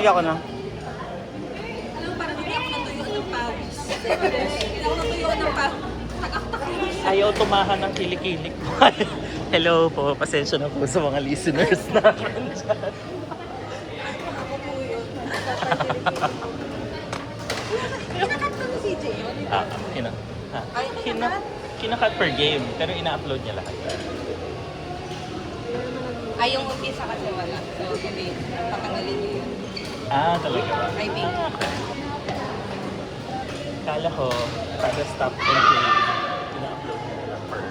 Lagyan ko na. Alam mo, parang hindi ako natuyuan ng pawis. Hindi ako natuyuan ng pawis. Tagak-takot. Ayaw tumahan ng kilik-kilik. Hello po, pasensya na po sa mga listeners namin dyan. Ako po yun. Kinakat ko ni CJ yun. Kinakat per game, pero ina-upload niya lahat. Ay, yung umpisa kasi wala. So, hindi. Tatanggalin niyo yun. Talaga ba? I think. Kala ko, para stop and play, ina-upload niya lahat per.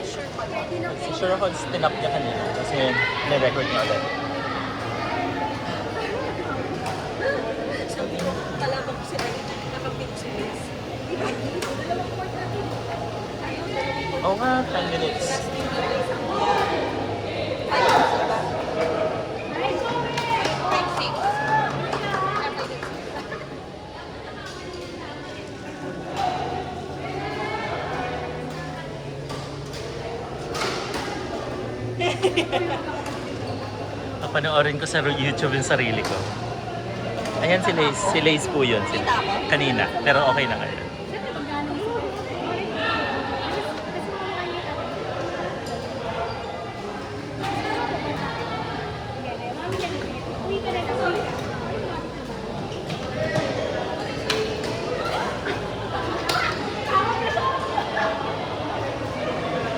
Sure pala. Sure ako, tinap niya kanina kasi na-record niya ulit. Sabi ko, kalabang ko si Arnie. Nakapit si Liz. Oo nga, 10 minutes. Panoorin ko sa YouTube yung sarili ko. Ayan si Lace. Si Lace po yun. Kanina. Pero okay na ngayon.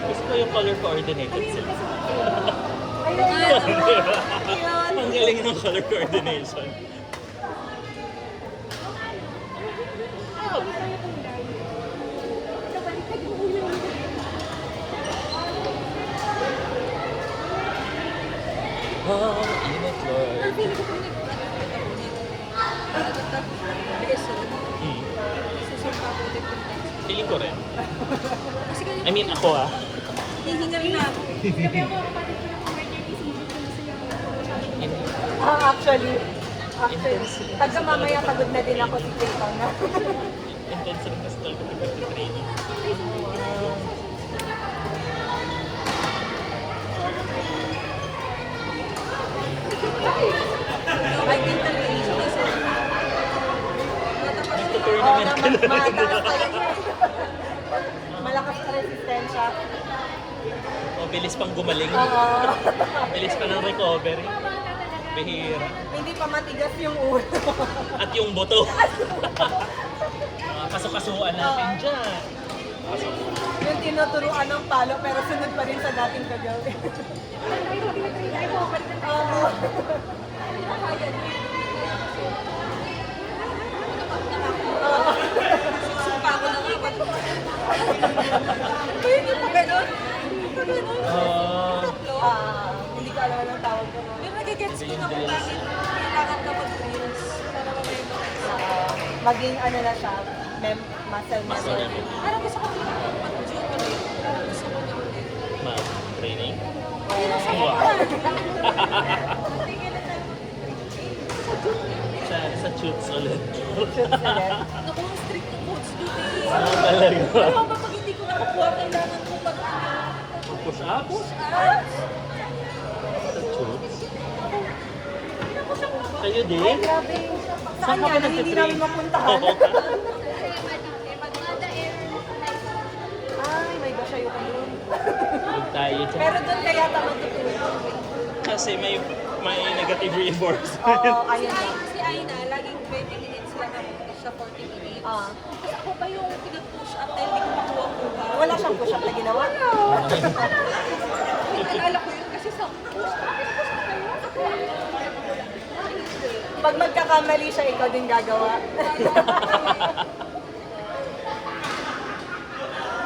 Gusto ko yung color coordinated sila. Ang galing ng color coordination. Oh, init, Lord. Feeling ko rin. I mean, ako Hihinga rin ako. Actually, pagka mamaya pagod na din ako si Clayton na. Intensive na talaga pag-training. Ay, mental release kasi. Nagtutournament ka na. Mataas pa yun. Malakas na resistensya. O, bilis pang gumaling. Bilis pa ng recovery. Bihira. Hindi pa matigas yung ulo. At yung buto. Mga kasukasuan natin dyan. Yung tinuturuan ng palo pero sunod pa rin sa dating kagawin. Sumpa ko na nga. Hindi pa ganun. Hindi ko alam ang tawag ko. Pero nagigets ko na kung bakit kailangan ka mag-reels para mamaya Maging ano na siya, muscle Muscle memory. memory. Parang gusto ko mag-gym ulit. Gusto ko na ulit. Training. Sa shoots ulit. Naku, strict na coach dito eh. Talaga. Pero pag hindi ko nakukuha, kailangan ko mag Push ups? push ups. Sa shoots? Kayo din? Grabe. Saan ka ba Hindi nagtitrain? namin mapuntahan. Oo. Ay, may basyayo ka yun. Huwag tayo dyan. Pero doon kaya tama tutulong. Kasi may negative reinforcement. Oo, ayun na. Si Aina, laging 20 minutes lang ako siya 40 minutes. Tapos ako pa yung pinag-push up dahil hindi ko makuha-kuha. Wala siyang push-up na ginawa. Naalala ko yun kasi sa push up. Pag magkakamali siya, ikaw din gagawa.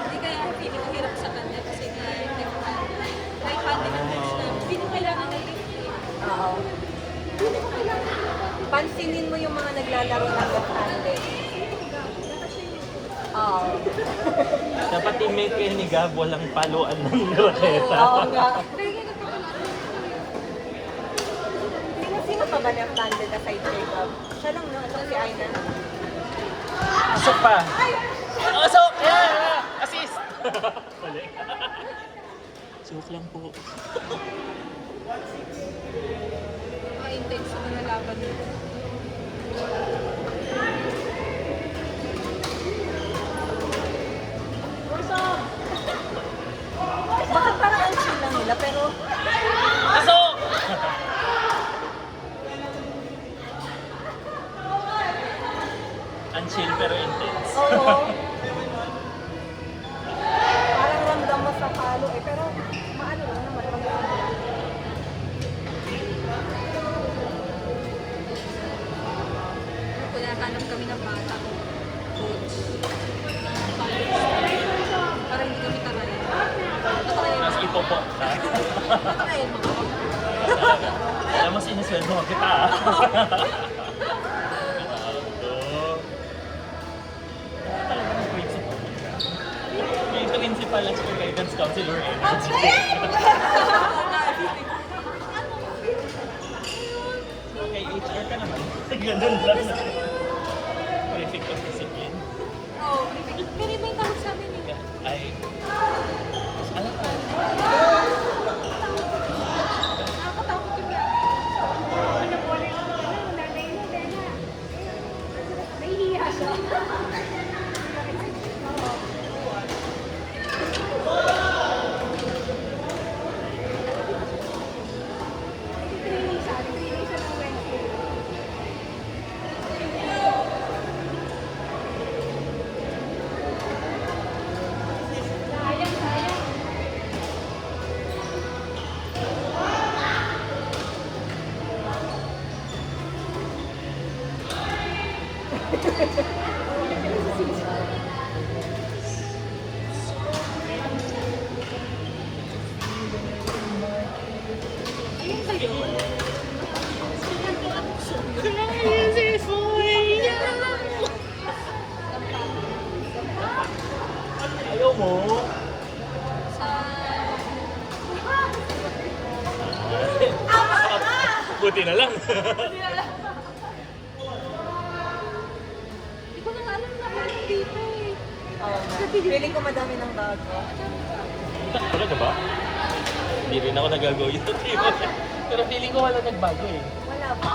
Hindi kaya feeling ko hirap sa kanya kasi nga right-handed ang push na. Hindi ko kailangan na lift eh. Oo. Pansinin mo yung mga naglalaro ng left-handed. Oo. Dapat teammate kayo ni Gab, walang paluan ng raketa. Oo nga. Sino pa ba left-handed na side Jacob? Siya lang, no? Ito si Aina. Pasok pa! Pasok! Yeah! Assist! Mali. Joke lang po. napaka-intense na nalaban nito. Bakit parang ang chill lang nila, pero Pasok! Ang chill pero intense. oo. Parang ramdam mo sa palo eh, pero maano lang naman, ramdam mo. Kung nakahanap kami ng bata, coach. Para hindi kami tarayin. Tatarayin mo. Mas ipopo ka. Tatarayin mo. Alam mo, sinusweldo mo kita ah. Talaga ng principal. Yung principal at yung guidance counselor eh. Okay, HR ka naman. Ganun lang. Prefect of discipline. Oo. Pero iba yung tawag sa amin eh. Ay, alam ko. Nakakatakot yung yan. Nahihiya siya. Training siya ng Wednesday. Sayang, sayang. Ayun sa'yo. Ayaw mo. Sa... Buti na lang. Hindi ko na alam na meron dito eh. Oo nga. Feeling ko madami ng bago. Talaga ba? Hindi rin ako nagagawa yun. Pero feeling ko wala nagbago eh. Wala ba?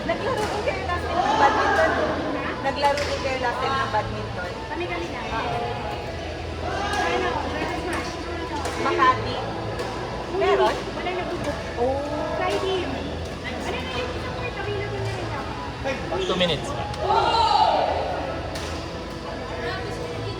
Naglaro din kayo last time ng badminton. Naglaro din kayo last time ng badminton. Kami-kami na. Ano? Versus Smash. Makati. Meron? Wala nag-book. Oh. Friday yun. Ano na yun? Isang part available na rin ako. 2 minutes pa.